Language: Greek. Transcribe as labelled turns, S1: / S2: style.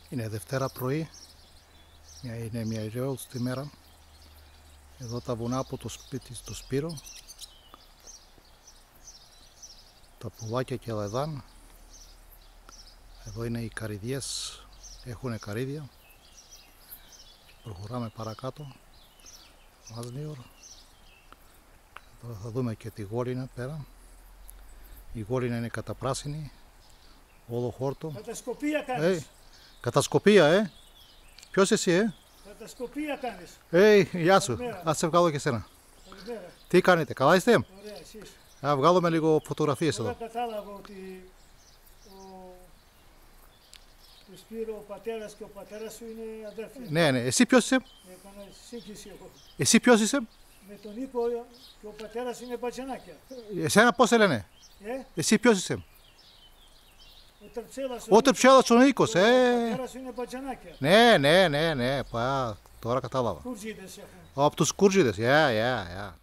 S1: Είναι Δευτέρα πρωί, είναι μια ηρεόλουστη μέρα. Εδώ τα βουνά από το σπίτι στο Σπύρο, τα πουλάκια και λεδάν. Εδώ είναι οι καρυδιές, έχουν καρύδια. Προχωράμε παρακάτω, Μάζνιορ. Εδώ θα δούμε και τη γόρινα πέρα. Η γόρινα είναι καταπράσινη, όλο χόρτο.
S2: Κατασκοπία κάνεις.
S1: Κατασκοπία, Ποιος εσύ,
S2: Κατασκοπία κάνεις.
S1: Γεια σου.
S2: Καλημέρα.
S1: Ας σε βγάλω και εσένα.
S2: Καλημέρα.
S1: Τι κάνετε, καλά είστε?
S2: Ωραία, εσείς.
S1: Βγάλουμε λίγο φωτογραφίες
S2: Τώρα
S1: εδώ.
S2: κατάλαβα ότι ο Σπύρο, ο πατέρας και ο πατέρας σου είναι αδέρφια.
S1: Ναι. Εσύ ποιος είσαι?
S2: Έκανα σύγχυση εγώ.
S1: Εσύ ποιος είσαι?
S2: Με τον Νίκο και ο πατέρας είναι μπατσανάκια.
S1: Εσένα πώς σε λένε? Εσύ ποιος είσαι?
S2: Ο Τερψέλας
S1: Ο Τερψέλας ο Νίκος,
S2: Ο πατέρας σου είναι μπατσανάκια.
S1: Ναι. Τώρα κατάλαβα.
S2: Κουρτζίδες έχουν.
S1: Από τους Κούρτζιδες, yeah.